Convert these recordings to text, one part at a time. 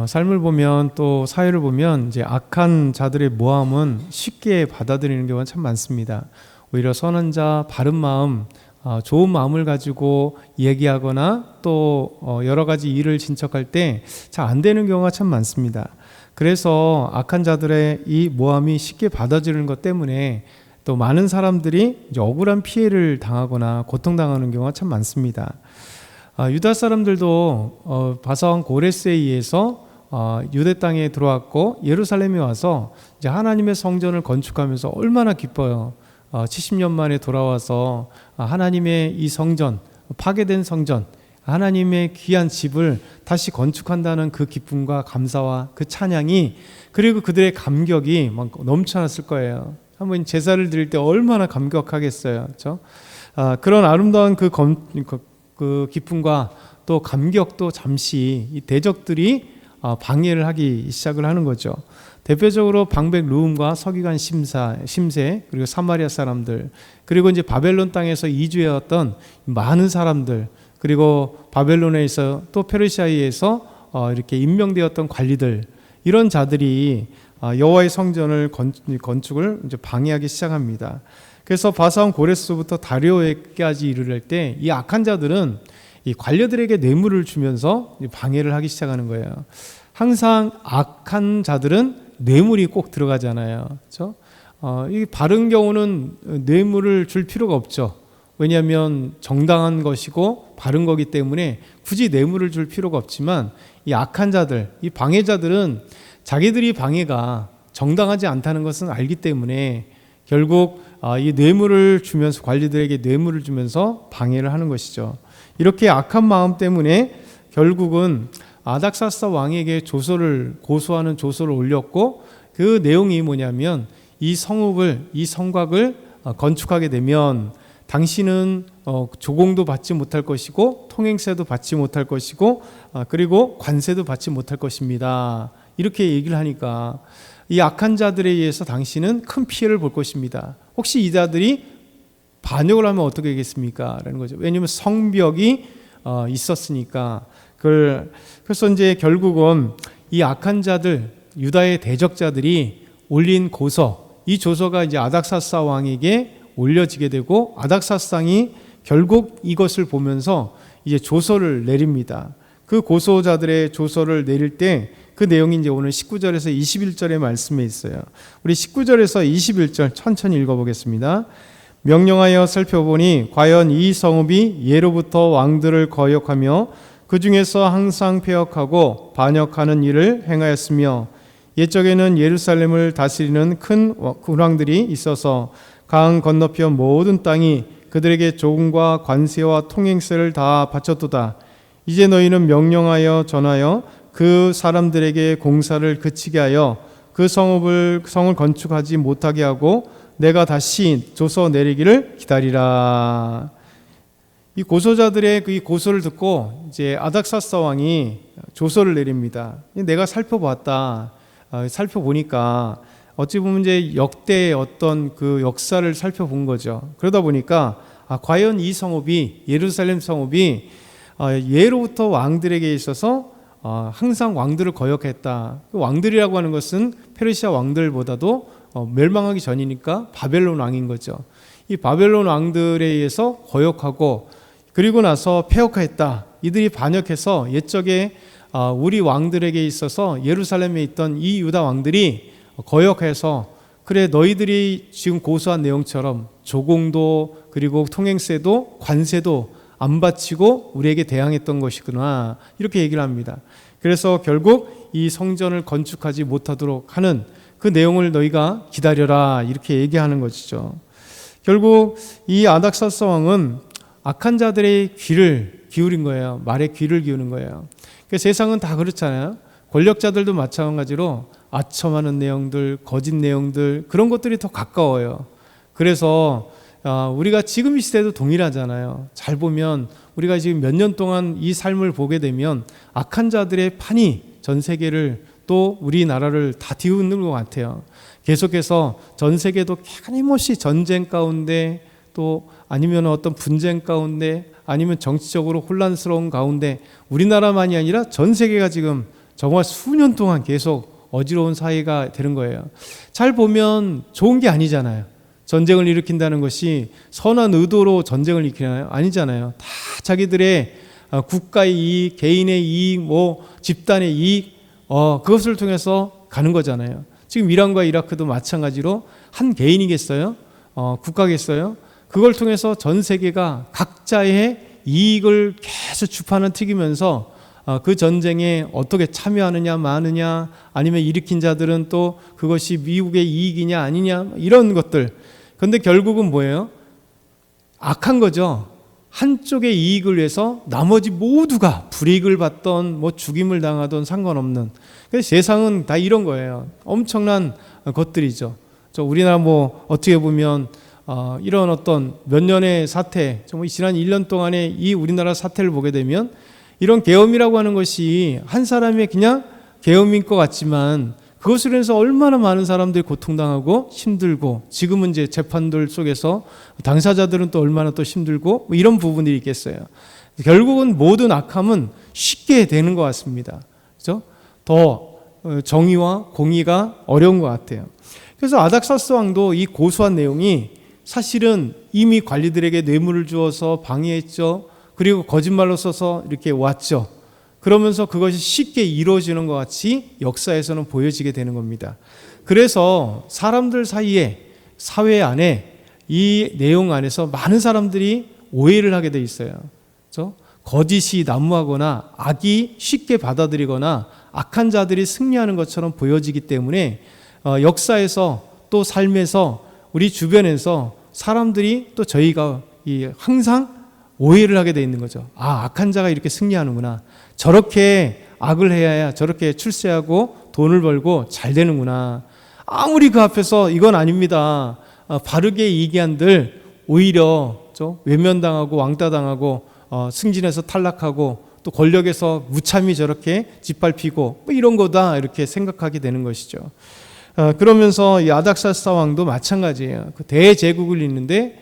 삶을 보면 또 사회를 보면 이제 악한 자들의 모함은 쉽게 받아들이는 경우가 참 많습니다. 오히려 선한 자, 바른 마음, 좋은 마음을 가지고 얘기하거나 또 여러 가지 일을 진척할 때 잘 안 되는 경우가 참 많습니다. 그래서 악한 자들의 이 모함이 쉽게 받아들이는 것 때문에 또 많은 사람들이 이제 억울한 피해를 당하거나 고통당하는 경우가 참 많습니다. 유다 사람들도 바사왕 고레스에 의해서 유대 땅에 들어왔고 예루살렘에 와서 이제 하나님의 성전을 건축하면서 얼마나 기뻐요. 70년 만에 돌아와서 하나님의 이 성전, 파괴된 성전, 하나님의 귀한 집을 다시 건축한다는 그 기쁨과 감사와 그 찬양이, 그리고 그들의 감격이 막 넘쳐났을 거예요. 한번 제사를 드릴 때 얼마나 감격하겠어요, 그렇죠? 그런 아름다운 그 기쁨과 또 감격도 잠시 이 대적들이 방해를 하기 시작을 하는 거죠. 대표적으로 방백 르움과 서기관 심세, 그리고 사마리아 사람들, 그리고 이제 바벨론 땅에서 이주해왔던 많은 사람들, 그리고 바벨론에서 또 페르시아에서 이렇게 임명되었던 관리들, 이런 자들이 여호와의 성전을 건축을 이제 방해하기 시작합니다. 그래서 바사왕 고레스부터 다리오에까지 이르를 때 이 악한 자들은 이 관료들에게 뇌물을 주면서 방해를 하기 시작하는 거예요. 항상 악한 자들은 뇌물이 꼭 들어가잖아요, 그렇죠? 이 바른 경우는 뇌물을 줄 필요가 없죠. 왜냐하면 정당한 것이고 바른 거기 때문에 굳이 뇌물을 줄 필요가 없지만, 이 악한 자들, 이 방해자들은 자기들이 방해가 정당하지 않다는 것은 알기 때문에 결국 이 뇌물을 주면서, 관리들에게 뇌물을 주면서 방해를 하는 것이죠. 이렇게 악한 마음 때문에 결국은 아닥사스다 왕에게 고소하는 조서를 올렸고, 그 내용이 뭐냐면 이 성곽을 건축하게 되면 당신은 조공도 받지 못할 것이고 통행세도 받지 못할 것이고 그리고 관세도 받지 못할 것입니다. 이렇게 얘기를 하니까 이 악한 자들에 의해서 당신은 큰 피해를 볼 것입니다. 혹시 이 자들이 반역을 하면 어떻게 하겠습니까? 라는 거죠. 왜냐하면 성벽이 있었으니까. 그래서 이제 결국은 이 악한 자들, 유다의 대적자들이 올린 고서, 이 조서가 이제 아닥사스다 왕에게 올려지게 되고, 아닥사스다 왕이 결국 이것을 보면서 이제 조서를 내립니다. 그 고소자들의 조서를 내릴 때 그 내용이 이제 오늘 19절에서 21절의 말씀에 있어요. 우리 19절에서 21절 천천히 읽어보겠습니다. 명령하여 살펴보니 과연 이 성읍이 예로부터 왕들을 거역하며 그 중에서 항상 패역하고 반역하는 일을 행하였으며, 옛적에는 예루살렘을 다스리는 큰 군왕들이 있어서 강 건너편 모든 땅이 그들에게 조공과 관세와 통행세를 다 바쳤도다. 이제 너희는 명령하여 전하여 그 사람들에게 공사를 그치게 하여 그 성을 건축하지 못하게 하고 내가 다시 조서 내리기를 기다리라. 이 고소자들의 이 고소를 듣고 이제 아닥사스다 왕이 조서를 내립니다. 내가 살펴보니까 어찌 보면 이제 역대의 어떤 그 역사를 살펴본 거죠. 그러다 보니까 과연 이 성읍이, 예루살렘 성읍이 예로부터 왕들에게 있어서 항상 왕들을 거역했다. 왕들이라고 하는 것은 페르시아 왕들보다도 멸망하기 전이니까 바벨론 왕인 거죠. 이 바벨론 왕들에 의해서 거역하고 그리고 나서 패역했다. 이들이 반역해서 옛적에 우리 왕들에게 있어서 예루살렘에 있던 이 유다 왕들이 거역해서, 그래 너희들이 지금 고소한 내용처럼 조공도 그리고 통행세도 관세도 안 바치고 우리에게 대항했던 것이구나, 이렇게 얘기를 합니다. 그래서 결국 이 성전을 건축하지 못하도록 하는 그 내용을 너희가 기다려라, 이렇게 얘기하는 것이죠. 결국 이 아닥사스다 왕은 악한 자들의 귀를 기울인 거예요. 말에 귀를 기우는 거예요. 세상은 다 그렇잖아요. 권력자들도 마찬가지로 아첨하는 내용들, 거짓 내용들, 그런 것들이 더 가까워요. 그래서 우리가 지금 이 시대도 동일하잖아요. 잘 보면 우리가 지금 몇 년 동안 이 삶을 보게 되면 악한 자들의 판이 전 세계를, 또 우리나라를 다 뒤흔드는 것 같아요. 계속해서 전 세계도 끊임없이 전쟁 가운데, 또 아니면 어떤 분쟁 가운데, 아니면 정치적으로 혼란스러운 가운데, 우리나라만이 아니라 전 세계가 지금 정말 수년 동안 계속 어지러운 사이가 되는 거예요. 잘 보면 좋은 게 아니잖아요. 전쟁을 일으킨다는 것이 선한 의도로 전쟁을 일으키나요? 아니잖아요. 다 자기들의 국가의 이익, 개인의 이익, 집단의 이익, 그것을 통해서 가는 거잖아요. 지금 이란과 이라크도 마찬가지로 한 개인이겠어요? 국가겠어요? 그걸 통해서 전 세계가 각자의 이익을 계속 주판을 튀기면서 그 전쟁에 어떻게 참여하느냐 마느냐, 아니면 일으킨 자들은 또 그것이 미국의 이익이냐 아니냐, 이런 것들. 그런데 결국은 뭐예요? 악한 거죠. 한쪽의 이익을 위해서 나머지 모두가 불이익을 받던 죽임을 당하던 상관없는. 그래서 세상은 다 이런 거예요. 엄청난 것들이죠. 우리나라 어떻게 보면 이런 어떤 몇 년의 사태, 지난 1년 동안의 이 우리나라 사태를 보게 되면 이런 계엄이라고 하는 것이 한 사람의 그냥 계엄인 것 같지만 그것으로 인해서 얼마나 많은 사람들이 고통당하고 힘들고, 지금은 이제 재판들 속에서 당사자들은 또 얼마나 또 힘들고 이런 부분들이 있겠어요. 결국은 모든 악함은 쉽게 되는 것 같습니다. 그렇죠? 더 정의와 공의가 어려운 것 같아요. 그래서 아닥사스 왕도 이 고소한 내용이 사실은 이미 관리들에게 뇌물을 주어서 방해했죠. 그리고 거짓말로 써서 이렇게 왔죠. 그러면서 그것이 쉽게 이루어지는 것 같이 역사에서는 보여지게 되는 겁니다. 그래서 사람들 사이에, 사회 안에, 이 내용 안에서 많은 사람들이 오해를 하게 돼 있어요. 그렇죠? 거짓이 난무하거나 악이 쉽게 받아들이거나 악한 자들이 승리하는 것처럼 보여지기 때문에 역사에서 또 삶에서 우리 주변에서 사람들이 또 저희가 항상 오해를 하게 돼 있는 거죠. 악한 자가 이렇게 승리하는구나. 저렇게 악을 해야 저렇게 출세하고 돈을 벌고 잘 되는구나. 아무리 그 앞에서 이건 아닙니다. 바르게 얘기한들 오히려 외면당하고 왕따당하고 승진해서 탈락하고 또 권력에서 무참히 저렇게 짓밟히고 이런 거다, 이렇게 생각하게 되는 것이죠. 그러면서 이 아닥사스 왕도 마찬가지예요. 그 대제국을 잇는데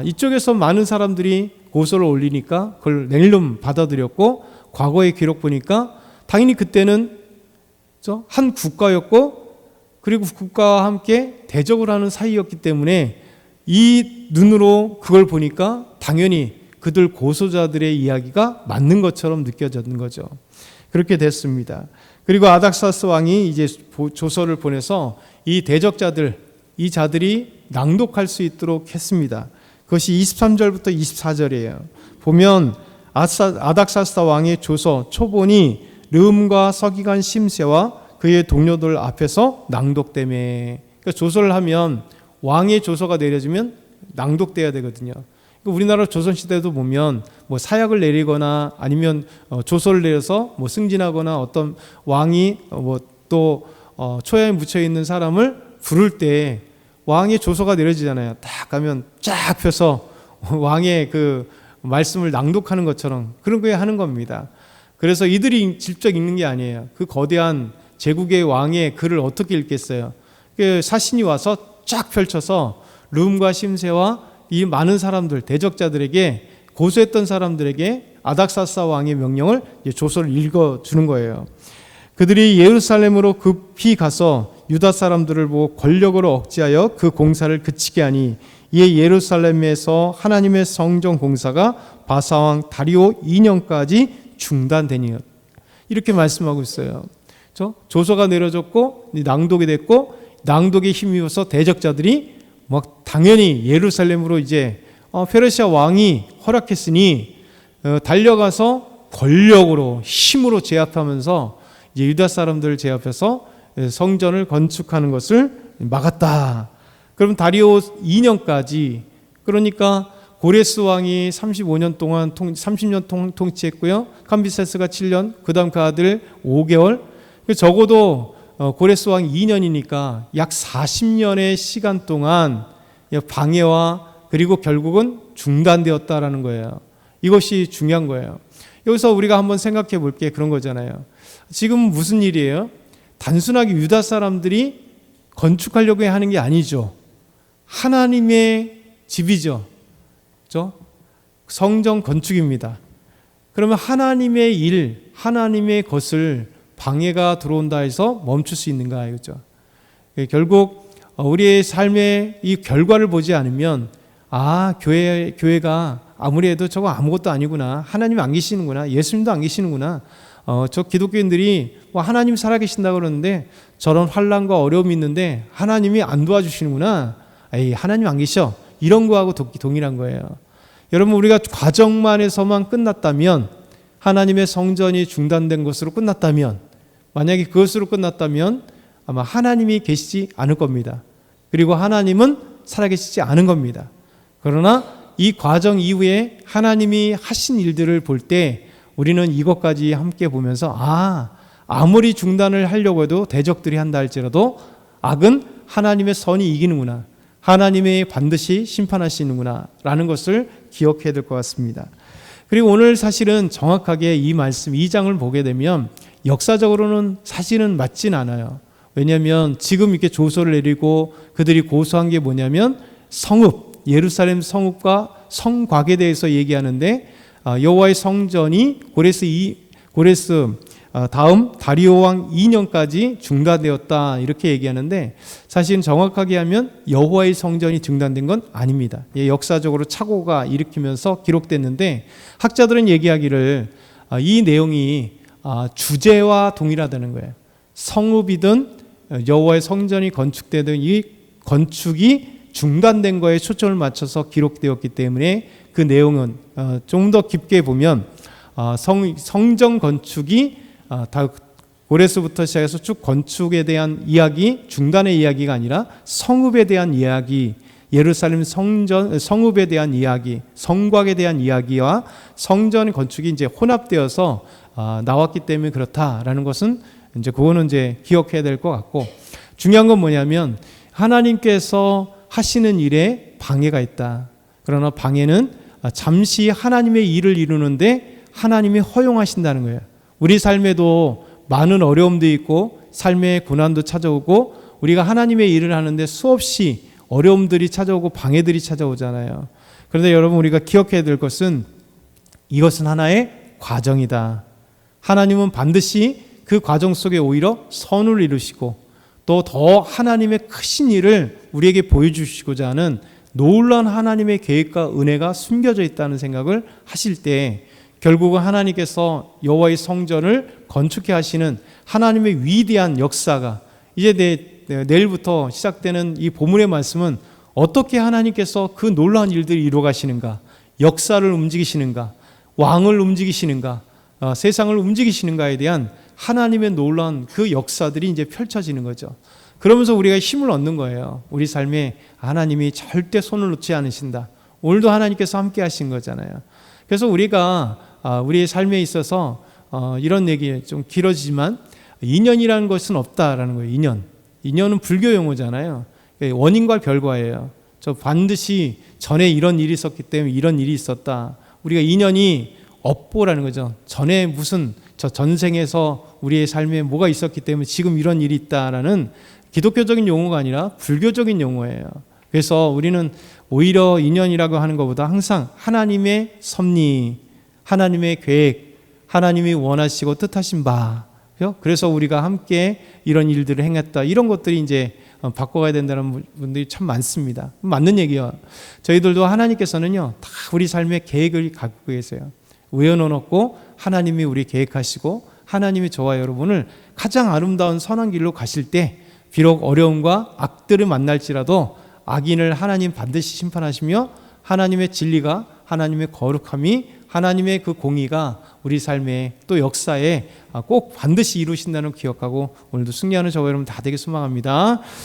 이쪽에서 많은 사람들이 고소를 올리니까 그걸 낼름 받아들였고, 과거의 기록 보니까 당연히 그때는 한 국가였고, 그리고 국가와 함께 대적을 하는 사이였기 때문에 이 눈으로 그걸 보니까 당연히 그들 고소자들의 이야기가 맞는 것처럼 느껴졌는 거죠. 그렇게 됐습니다. 그리고 아닥사스 왕이 이제 조서를 보내서 이 대적자들, 이 자들이 낭독할 수 있도록 했습니다. 그것이 23절부터 24절이에요. 보면 아닥사스 왕의 조서 초본이 르음과 서기관 심세와 그의 동료들 앞에서 낭독되매. 그러니까 조서를 하면 왕의 조서가 내려지면 낭독돼야 되거든요. 우리나라 조선시대도 보면 사약을 내리거나 아니면 조서를 내려서 승진하거나 어떤 왕이 또 초야에 묻혀 있는 사람을 부를 때 왕의 조서가 내려지잖아요. 딱 가면 쫙 펴서 왕의 그 말씀을 낭독하는 것처럼 그런 거 하는 겁니다. 그래서 이들이 직접 읽는 게 아니에요. 그 거대한 제국의 왕의 글을 어떻게 읽겠어요? 사신이 와서 쫙 펼쳐서 름과 심세와 이 많은 사람들, 대적자들에게, 고소했던 사람들에게 아닥사스 왕의 명령을, 조서를 읽어주는 거예요. 그들이 예루살렘으로 급히 가서 유다 사람들을 보고 권력으로 억제하여 그 공사를 그치게 하니 이에 예루살렘에서 하나님의 성전 공사가 바사왕 다리오 2년까지 중단되니, 이렇게 말씀하고 있어요. 조서가 내려졌고 낭독이 됐고, 낭독에 힘입어서 대적자들이 당연히 예루살렘으로 이제 페르시아 왕이 허락했으니 달려가서 권력으로, 힘으로 제압하면서 이제 유다 사람들을 제압해서 성전을 건축하는 것을 막았다. 그럼 다리오 2년까지, 그러니까 고레스 왕이 35년 동안 30년 통치했고요. 캄비세스가 7년, 그 다음 그 아들 5개월, 적어도 고레스 왕 2년이니까 약 40년의 시간 동안 방해와 그리고 결국은 중단되었다라는 거예요. 이것이 중요한 거예요. 여기서 우리가 한번 생각해 볼 게 그런 거잖아요. 지금 무슨 일이에요? 단순하게 유다 사람들이 건축하려고 하는 게 아니죠. 하나님의 집이죠. 그렇죠? 성전 건축입니다. 그러면 하나님의 일, 하나님의 것을 방해가 들어온다 해서 멈출 수 있는가 이거죠. 결국 우리의 삶의 이 결과를 보지 않으면 교회가 아무리 해도 저거 아무것도 아니구나, 하나님 안 계시는구나, 예수님도 안 계시는구나, 저 기독교인들이 하나님 살아계신다 그러는데 저런 환난과 어려움이 있는데 하나님이 안 도와주시는구나, 에이 하나님 안 계셔, 이런 거하고 동일한 거예요. 여러분, 우리가 과정만에서만 끝났다면, 하나님의 성전이 중단된 것으로 끝났다면, 만약에 그것으로 끝났다면 아마 하나님이 계시지 않을 겁니다. 그리고 하나님은 살아계시지 않은 겁니다. 그러나 이 과정 이후에 하나님이 하신 일들을 볼 때 우리는 이것까지 함께 보면서 아무리 중단을 하려고 해도 대적들이 한다 할지라도 악은 하나님의 선이 이기는구나, 하나님이 반드시 심판하시는구나 라는 것을 기억해야 될 것 같습니다. 그리고 오늘 사실은 정확하게 이 말씀 2장을 보게 되면 역사적으로는 사실은 맞진 않아요. 왜냐하면 지금 이렇게 조서를 내리고 그들이 고소한 게 뭐냐면 성읍, 예루살렘 성읍과 성곽에 대해서 얘기하는데, 여호와의 성전이 고레스 다음 다리오 왕 2년까지 중단되었다 이렇게 얘기하는데, 사실은 정확하게 하면 여호와의 성전이 중단된 건 아닙니다. 역사적으로 착오가 일으키면서 기록됐는데, 학자들은 얘기하기를 이 내용이 주제와 동일하다는 거예요. 성읍이든 여호와의 성전이 건축되던 이 건축이 중단된 거에 초점을 맞춰서 기록되었기 때문에 그 내용은 좀 더 깊게 보면 성전 건축이 고레스부터 시작해서 쭉 건축에 대한 이야기, 중단의 이야기가 아니라 성읍에 대한 이야기, 예루살렘 성읍에 대한 이야기, 성곽에 대한 이야기와 성전 건축이 이제 혼합되어서 나왔기 때문에 그렇다라는 것은 그거는 기억해야 될 것 같고, 중요한 건 뭐냐면 하나님께서 하시는 일에 방해가 있다. 그러나 방해는 잠시 하나님의 일을 이루는데 하나님이 허용하신다는 거예요. 우리 삶에도 많은 어려움도 있고 삶의 고난도 찾아오고 우리가 하나님의 일을 하는데 수없이 어려움들이 찾아오고 방해들이 찾아오잖아요. 그런데 여러분, 우리가 기억해야 될 것은 이것은 하나의 과정이다. 하나님은 반드시 그 과정 속에 오히려 선을 이루시고 또 더 하나님의 크신 일을 우리에게 보여주시고자 하는 놀라운 하나님의 계획과 은혜가 숨겨져 있다는 생각을 하실 때, 결국은 하나님께서 여호와의 성전을 건축해 하시는 하나님의 위대한 역사가 이제 내일부터 시작되는 이 본문의 말씀은 어떻게 하나님께서 그 놀라운 일들을 이루어 가시는가, 역사를 움직이시는가, 왕을 움직이시는가, 세상을 움직이시는가에 대한 하나님의 놀라운 그 역사들이 이제 펼쳐지는 거죠. 그러면서 우리가 힘을 얻는 거예요. 우리 삶에 하나님이 절대 손을 놓지 않으신다. 오늘도 하나님께서 함께 하신 거잖아요. 그래서 우리가 우리의 삶에 있어서 이런 얘기 좀 길어지지만 인연이라는 것은 없다라는 거예요. 인연은 불교 용어잖아요. 원인과 결과예요. 저 반드시 전에 이런 일이 있었기 때문에 이런 일이 있었다. 우리가 인연이 업보라는 거죠. 전에 무슨 저 전생에서 우리의 삶에 뭐가 있었기 때문에 지금 이런 일이 있다라는 기독교적인 용어가 아니라 불교적인 용어예요. 그래서 우리는 오히려 인연이라고 하는 것보다 항상 하나님의 섭리, 하나님의 계획, 하나님이 원하시고 뜻하신 바, 그래서 우리가 함께 이런 일들을 행했다, 이런 것들이 이제 바꿔가야 된다는 분들이 참 많습니다. 맞는 얘기예요. 저희들도 하나님께서는요 다 우리 삶의 계획을 갖고 계세요. 우연은 없고 하나님이 우리 계획하시고 하나님이 저와 여러분을 가장 아름다운 선한 길로 가실 때, 비록 어려움과 악들을 만날지라도 악인을 하나님 반드시 심판하시며 하나님의 진리가, 하나님의 거룩함이, 하나님의 그 공의가 우리 삶의 또 역사에 꼭 반드시 이루신다는 기억하고 오늘도 승리하는 저와 여러분 다 되길 소망합니다.